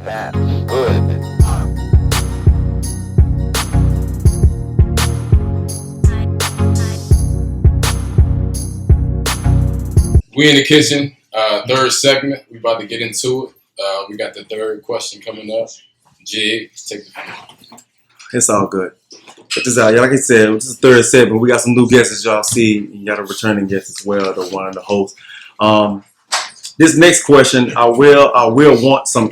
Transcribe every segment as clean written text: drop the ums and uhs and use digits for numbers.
That's good. We in the kitchen, third segment. We about to get into it. We got the third question coming up. Jig, take it. It's all good. But this, like I said, this is the third segment. We got some new guests as y'all see. You got a returning guest as well, the one of the hosts. This next question, I will want some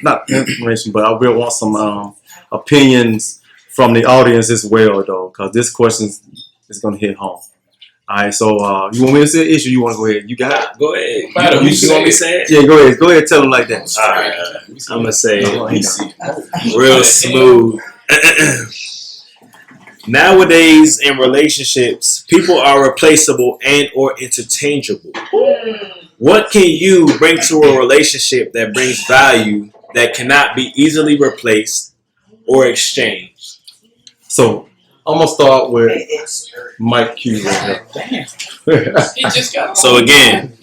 not information, but I will want some opinions from the audience as well, though, because this question is gonna hit home. All right, so you want me to say the issue? You want to go ahead? You got it. Go ahead. You want me to say it? Yeah, go ahead. Go ahead. Tell them like that. All right. I'm gonna say real smooth. Nowadays in relationships, people are replaceable and or interchangeable. What can you bring to a relationship that brings value that cannot be easily replaced or exchanged? So I'm gonna start with Mike Q. Right Damn. So again,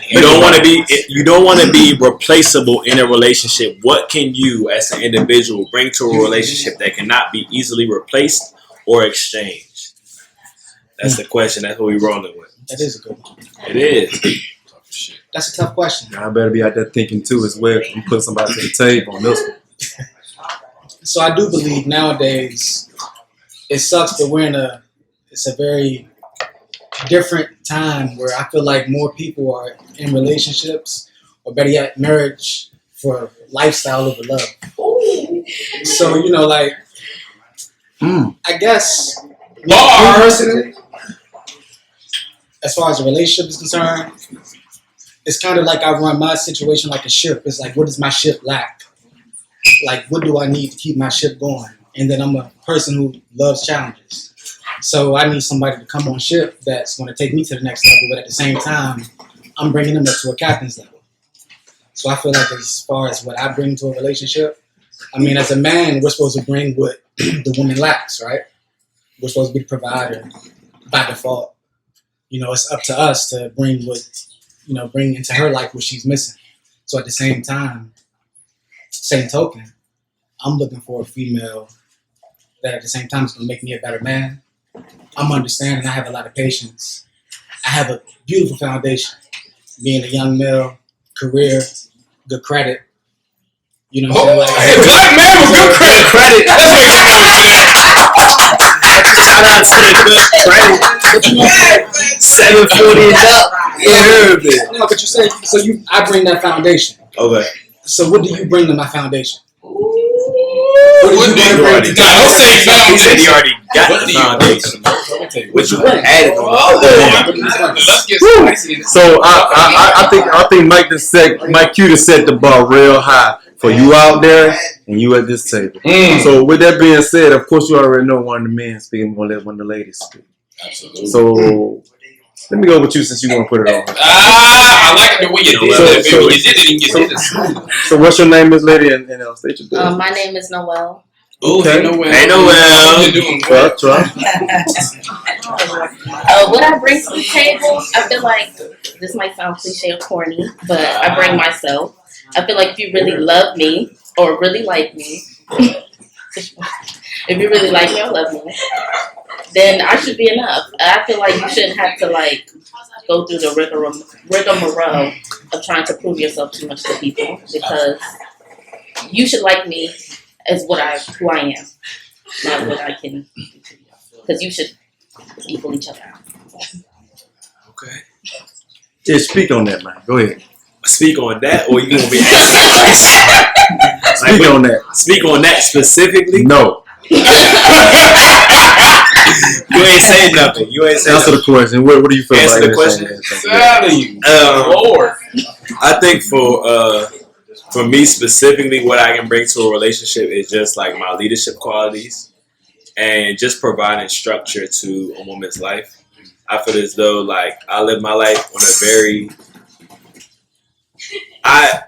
you don't want to be replaceable in a relationship. What can you, as an individual, bring to a relationship that cannot be easily replaced or exchanged? That's the question. That's what we're rolling with. That is a good one. It is. That's a tough question. I better be out there thinking too as well. I'm putting somebody to the table on this one. So I do believe nowadays it sucks, but it's a very different time where I feel like more people are in relationships, or better yet, marriage for lifestyle over love. So, like, I guess, personally, as far as a relationship is concerned, it's kind of like I run my situation like a ship. It's like, what does my ship lack? Like, what do I need to keep my ship going? And then I'm a person who loves challenges. So I need somebody to come on ship that's going to take me to the next level, but at the same time, I'm bringing them up to a captain's level. So I feel like as far as what I bring to a relationship, I mean, as a man, we're supposed to bring what the woman lacks, right? We're supposed to be the provider by default. It's up to us to bring bring into her life what she's missing. So at the same time, same token, I'm looking for a female that at the same time is going to make me a better man. I'm understanding. I have a lot of patience. I have a beautiful foundation. Being a young male, career, good credit. You know what I'm saying? Hey, black man with good credit. That's what you're Shout out to the good credit. 740 and up. Yeah, no, but you say so. I bring that foundation. Okay. So what do you bring to my foundation? What do you bring? Don't say foundation. He said he already got the foundation. What you added on? Let's get spicy. So I think Mike Q just set the bar real high for you out there and you at this table. So with that being said, of course you already know one of the men speaking. I'm gonna let one of the ladies speak. Absolutely. So let me go with you since you want to put it on. I like the way you did that, baby. You did it and you did it. So what's your name, Miss Lady, and state your business? My name is Noelle. Okay. Hey, Noelle. You're doing well. What I bring to the table, I feel like this might sound cliche or corny, but I bring myself. I feel like if you really love me or really like me, if you really like me or love me, then I should be enough. I feel like you shouldn't have to go through the rigmarole of trying to prove yourself too much to people, because you should like me as who I am, not what I can do to you. Because you should equal each other out. Okay. Yeah, speak on that, man. Go ahead. Speak on that, or you gonna be speak on that. Speak on that specifically? No. You ain't saying nothing. You ain't saying Answer the question. What do you feel Answer about the question. Lord. I think for me specifically, what I can bring to a relationship is just like my leadership qualities and just providing structure to a woman's life. I feel as though like I live my life on a very I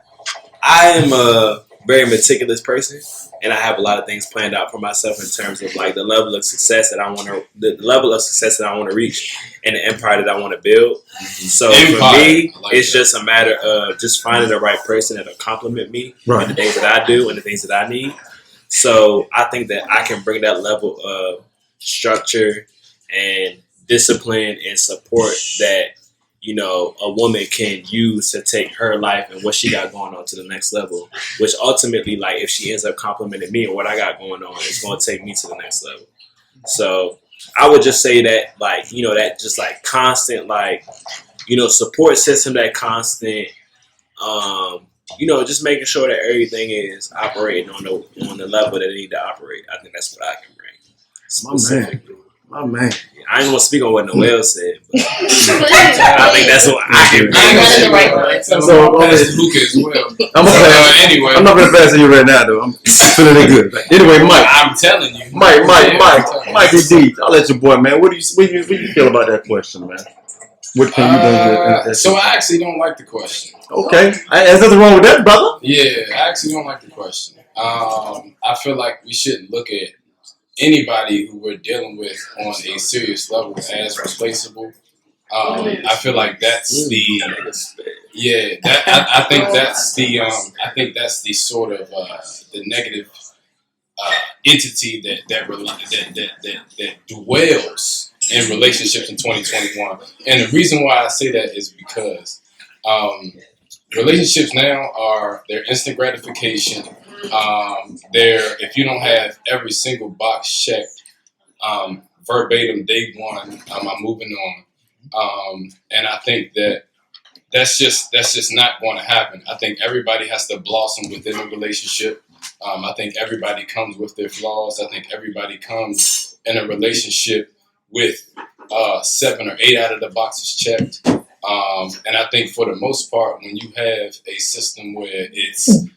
am a very meticulous person, and I have a lot of things planned out for myself in terms of like the level of success that I want to reach, and the empire that I want to build. So for me, it's just a matter of just finding the right person that'll compliment me in the things that I do and the things that I need. So I think that I can bring that level of structure and discipline and support that, you know, a woman can use to take her life and what she got going on to the next level, which ultimately, like, if she ends up complimenting me and what I got going on, it's going to take me to the next level. So I would just say that, like, you know, that just like constant, like, you know, support system, that constant, you know, just making sure that everything is operating on the level that it need to operate. I think that's what I can bring. Specifically. My man. I ain't gonna speak on what Noel said, but I think that's what I can bring. Hookah as well. Anyway, I'm not gonna pass on you right now, though. I'm feeling it good. Anyway, Mike. I'm telling you, Mike D. I'll let your boy, man. What do you feel about that question, man? What can you do? So I actually don't like the question. Okay, there's nothing wrong with that, brother. Yeah, I actually don't like the question. I feel like we shouldn't look at anybody who we're dealing with on a serious level as replaceable. I feel like that's the I think that's the sort of the negative entity that dwells in relationships in 2021. And the reason why I say that is because relationships now they're instant gratification. If you don't have every single box checked verbatim day one, I'm moving on. And I think that's just not going to happen. I think everybody has to blossom within a relationship. I think everybody comes with their flaws. I think everybody comes in a relationship with 7 or 8 out of the boxes checked. And I think for the most part, when you have a system where it's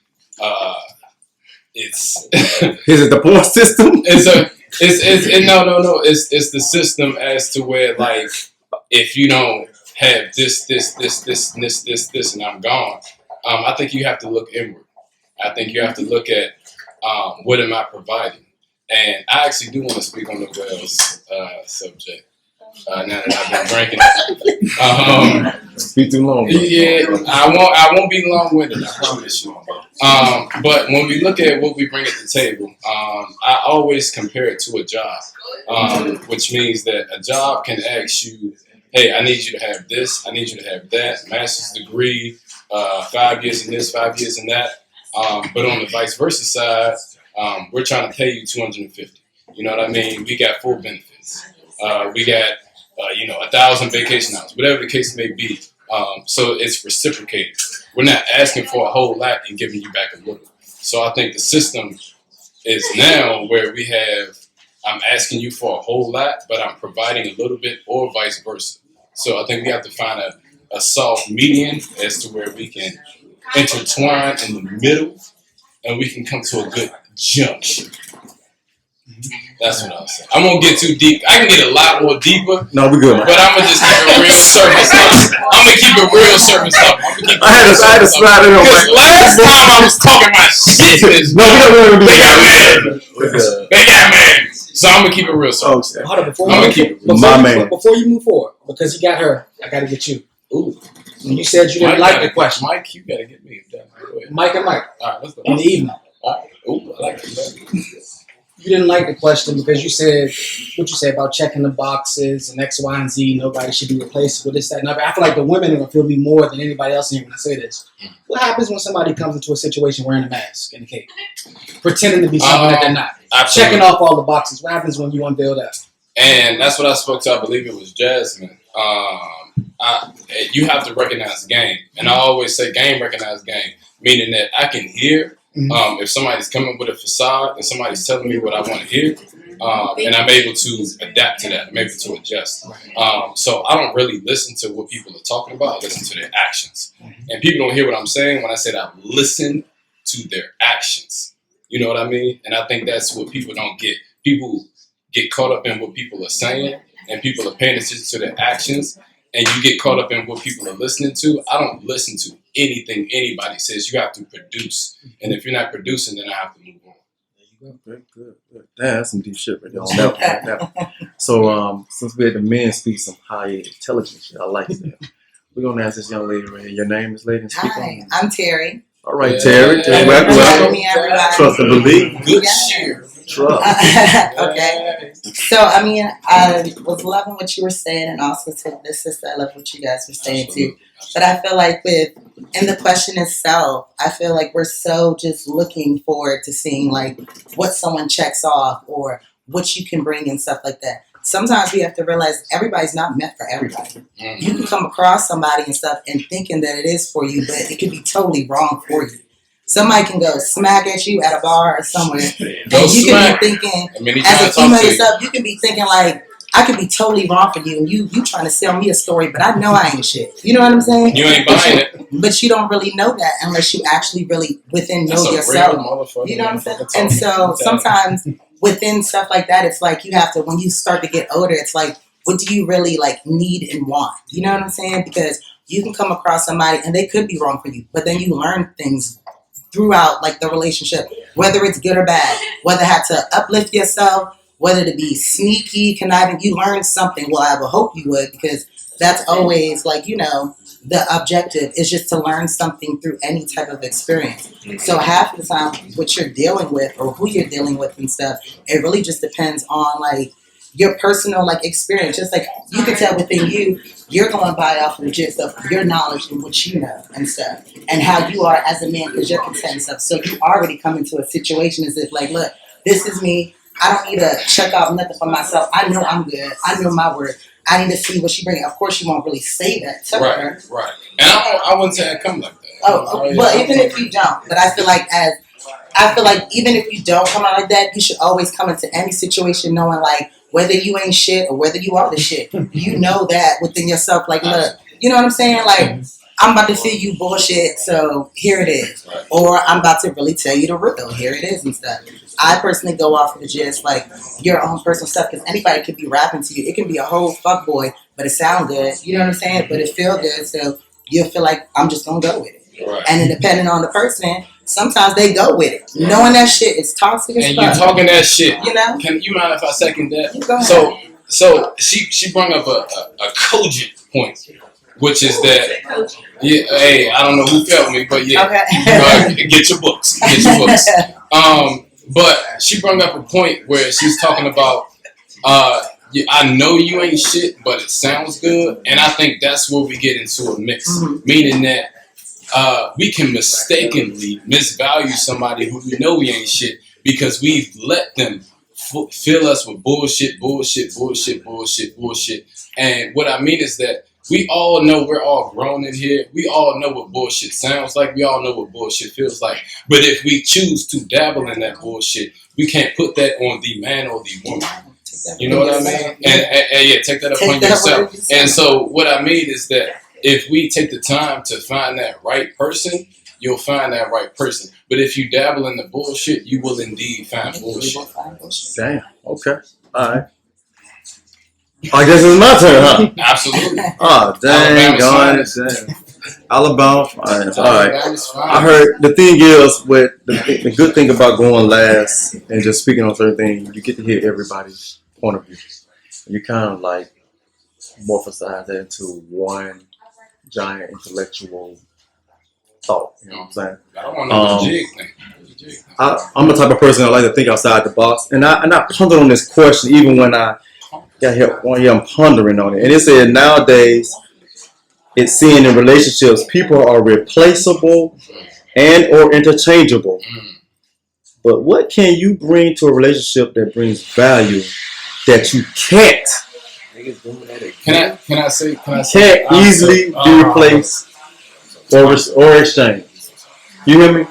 is it the point system? It's the system as to where, like, if you don't have this, and I'm gone. I think you have to look inward. I think you have to look at what am I providing. And I actually do want to speak on the Wells subject. Now that I've been drinking, be too long. Yeah, I won't be long-winded. I promise you. But when we look at what we bring at the table, I always compare it to a job, which means that a job can ask you, "Hey, I need you to have this. I need you to have that. Master's degree, 5 years in this, 5 years in that." But on the vice versa side, we're trying to pay you $250. You know what I mean? We got full benefits. We got 1,000 vacation hours, whatever the case may be. So it's reciprocated. We're not asking for a whole lot and giving you back a little. So I think the system is now where we have, I'm asking you for a whole lot, but I'm providing a little bit, or vice versa. So I think we have to find a soft median as to where we can intertwine in the middle and we can come to a good junction. That's what I was saying. I won't get too deep. I can get a lot more deeper. No, we good, man. But I'm gonna just keep it real surface level. I'm gonna keep it real surface level. I had to slide it on. Because last time I was talking my shit. They got mad. So I'm gonna keep it real surface. Okay. Hold on, before you move forward, because you got her, I gotta get you. Ooh. When you said you didn't like the question. Mike, you gotta get me. Mike and Mike. All right, let's go. In the evening. All right. Ooh, I like that. You didn't like the question because you said what you said about checking the boxes and X, Y, and Z. Nobody should be replaced with this, that, and other. I feel like the women are going to feel me more than anybody else in here when I say this. What happens when somebody comes into a situation wearing a mask and a cape, pretending to be something that they're not, checking off all the boxes? What happens when you unveil that? And that's what I spoke to. I believe it was Jasmine. You have to recognize the game, and I always say game recognize game, meaning that I can hear. If somebody's coming with a facade and somebody's telling me what I want to hear, and I'm able to adapt to that, I'm able to adjust. So I don't really listen to what people are talking about. I listen to their actions. And people don't hear what I'm saying when I say that I listen to their actions. You know what I mean? And I think that's what people don't get. People get caught up in what people are saying, and people are paying attention to their actions. and you get caught up in what people are listening to, I don't listen to anything anybody says. You have to produce. And if you're not producing, then I have to move on. Good. Damn, that's some deep shit right there on that one. Right there. So, since we had the men speak some high intelligence shit, I like that. We're gonna ask this young lady right here. Your name is lady? Speak Hi, on. I'm Terry. All right, Terry. Yeah. Welcome. Me, everybody. Trust and believe. Good Yeah. share. Trust. Okay. So, I mean, I was loving what you were saying, and also to the sister, I love what you guys were saying too. But I feel like in the question itself, I feel like we're so just looking forward to seeing like what someone checks off or what you can bring and stuff like that. Sometimes we have to realize everybody's not meant for everybody. You can come across somebody and stuff and thinking that it is for you, but it could be totally wrong for you. Somebody can go smack at you at a bar or somewhere, and you can be thinking, as a female yourself, you can be thinking like, I could be totally wrong for you, and you trying to sell me a story, but I know I ain't shit. You know what I'm saying? You ain't buying it. But you don't really know that unless you actually really within know yourself. You know what I'm saying? And so sometimes within stuff like that, it's like you have to, when you start to get older, it's like, what do you really like need and want? You know what I'm saying? Because you can come across somebody and they could be wrong for you, but then you learn things throughout like the relationship, whether it's good or bad, whether have to uplift yourself, whether to be sneaky, conniving, you learn something. Well, I would hope you would, because that's always like, you know, the objective is just to learn something through any type of experience. So half the time what you're dealing with or who you're dealing with and stuff, it really just depends on like your personal like experience. Just like you can tell within you, you're going by off of the gist of your knowledge and what you know and stuff, and how you are as a man because you're content and stuff. So you already come into a situation as if like, look, this is me. I don't need to check out nothing for myself. I know I'm good. I know my worth. I need to see what she brings. Of course, you won't really say that to her. Right. And I wouldn't say I come like that. Well, even if you don't, but I feel like even if you don't come out like that, you should always come into any situation knowing like whether you ain't shit or whether you are the shit. You know that within yourself. Like, look, you know what I'm saying? Like, I'm about to feed you bullshit, so here it is. Or I'm about to really tell you the real. Here it is and stuff. I personally go off of the gist, like, your own personal stuff, because anybody could be rapping to you. It can be a whole fuckboy, but it sound good. You know what I'm saying? But it feel good, so you'll feel like, I'm just going to go with it. Right. And then depending on the person, sometimes they go with it. Knowing that shit is toxic as fuck. And you talking that shit. You know? Can you mind if I second that? You go ahead. So she brought up a cogent point, which is that, yeah, hey, I don't know who felt me, but yeah, Okay. get your books. But she brought up a point where she's talking about, I know you ain't shit, but it sounds good, and I think that's where we get into a mix, meaning that we can mistakenly misvalue somebody who we know we ain't shit because we've let them fill us with bullshit. And what I mean is that we all know we're all grown in here. We all know what bullshit sounds like. We all know what bullshit feels like. But if we choose to dabble in that bullshit, we can't put that on the man or the woman. You know what I mean? And yeah, take that upon yourself. And so what I mean is that if we take the time to find that right person, you'll find that right person. But if you dabble in the bullshit, you will indeed find bullshit. Damn. Okay. All right. I guess it's my turn, huh? Absolutely. Oh, dang, Alabama fine. All right. I heard the thing is, with the good thing about going last and just speaking on certain things, you get to hear everybody's point of view. You kind of like morphosize that into one giant intellectual thought. You know what I'm saying? I don't want to know the jig thing. I'm the type of person that like to think outside the box, and I pondered on this question even when I got here. I'm pondering on it, and it said nowadays it's seen in relationships people are replaceable and or interchangeable. But what can you bring to a relationship that brings value that you can't? Can I say? Can't easily be replaced or exchange. You hear me?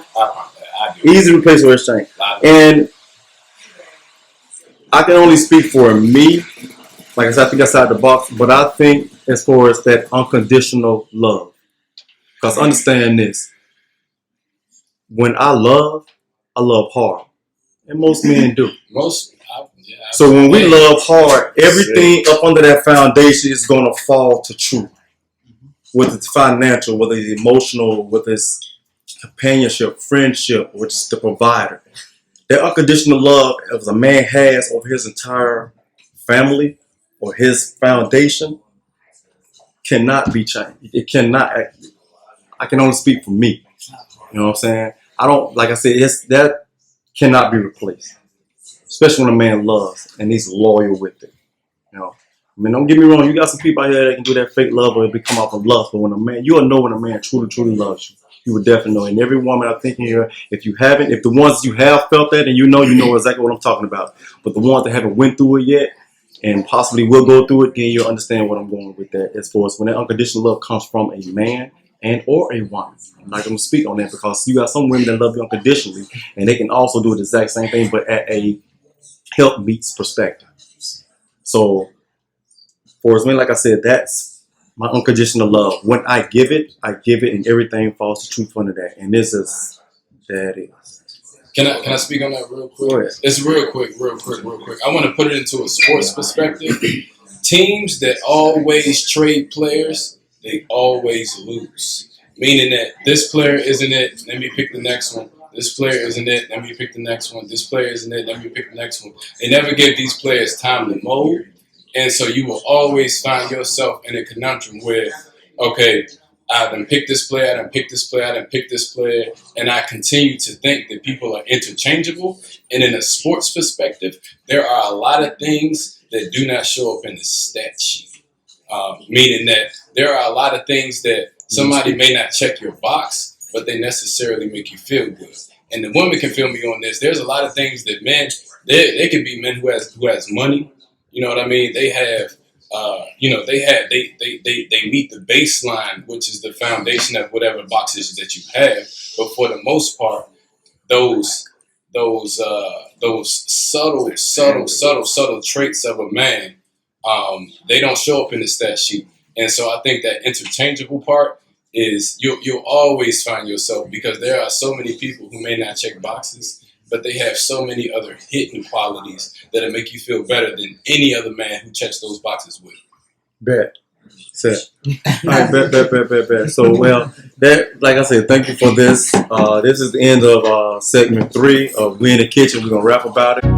Easily replace or exchange. And I can only speak for me. Like I said, I think outside the box, but I think as far as that unconditional love. Because understand this. When I love hard. And most men do. Yeah, So when we love hard, everything up under that foundation is going to fall to truth. Whether it's financial, whether it's emotional, whether it's companionship, friendship, which is the provider. That unconditional love as a man has over his entire family or his foundation cannot be changed. It cannot. I can only speak for me. You know what I'm saying? I don't, like I said, that cannot be replaced. Especially when a man loves and he's loyal with it. You know, I mean, don't get me wrong. You got some people out here that can do that fake love or it become off of lust. But when a man, you'll know when a man truly, truly loves you. You would definitely know. And every woman I think in here, if you haven't, if the ones you have felt that and you know exactly what I'm talking about. But the ones that haven't went through it yet and possibly will go through it, then you'll understand what I'm going with that. As far as when that unconditional love comes from a man and or a woman. I'm not going to speak on that because you got some women that love you unconditionally and they can also do the exact same thing, but at a help meets perspective. So for as men, like I said, that's my unconditional love. When I give it, and everything falls to truth under that. And this is that is. Can I speak on that real quick? It's real quick. I want to put it into a sports perspective. Teams that always trade players, they always lose. Meaning that this player isn't it, let me pick the next one. This player isn't it, let me pick the next one. This player isn't it, let me pick the next one. They never give these players time to mold. And so you will always find yourself in a conundrum where, okay, I done picked this player, I done picked this player, I done picked this player, and I continue to think that people are interchangeable. And in a sports perspective, there are a lot of things that do not show up in the stat sheet. Meaning that there are a lot of things that somebody may not check your box, but they necessarily make you feel good. And the women can feel me on this. There's a lot of things that men, they can be men who has money. You know what I mean? They have, they meet the baseline, which is the foundation of whatever boxes that you have. But for the most part, those subtle traits of a man, they don't show up in the stat sheet. And so I think that interchangeable part is you'll always find yourself, because there are so many people who may not check boxes, but they have so many other hidden qualities that'll make you feel better than any other man who checks those boxes with. Bet. Set. All right, bet. So, well, that, like I said, thank you for this. This is the end of segment 3 of We in the Kitchen. We're going to rap about it.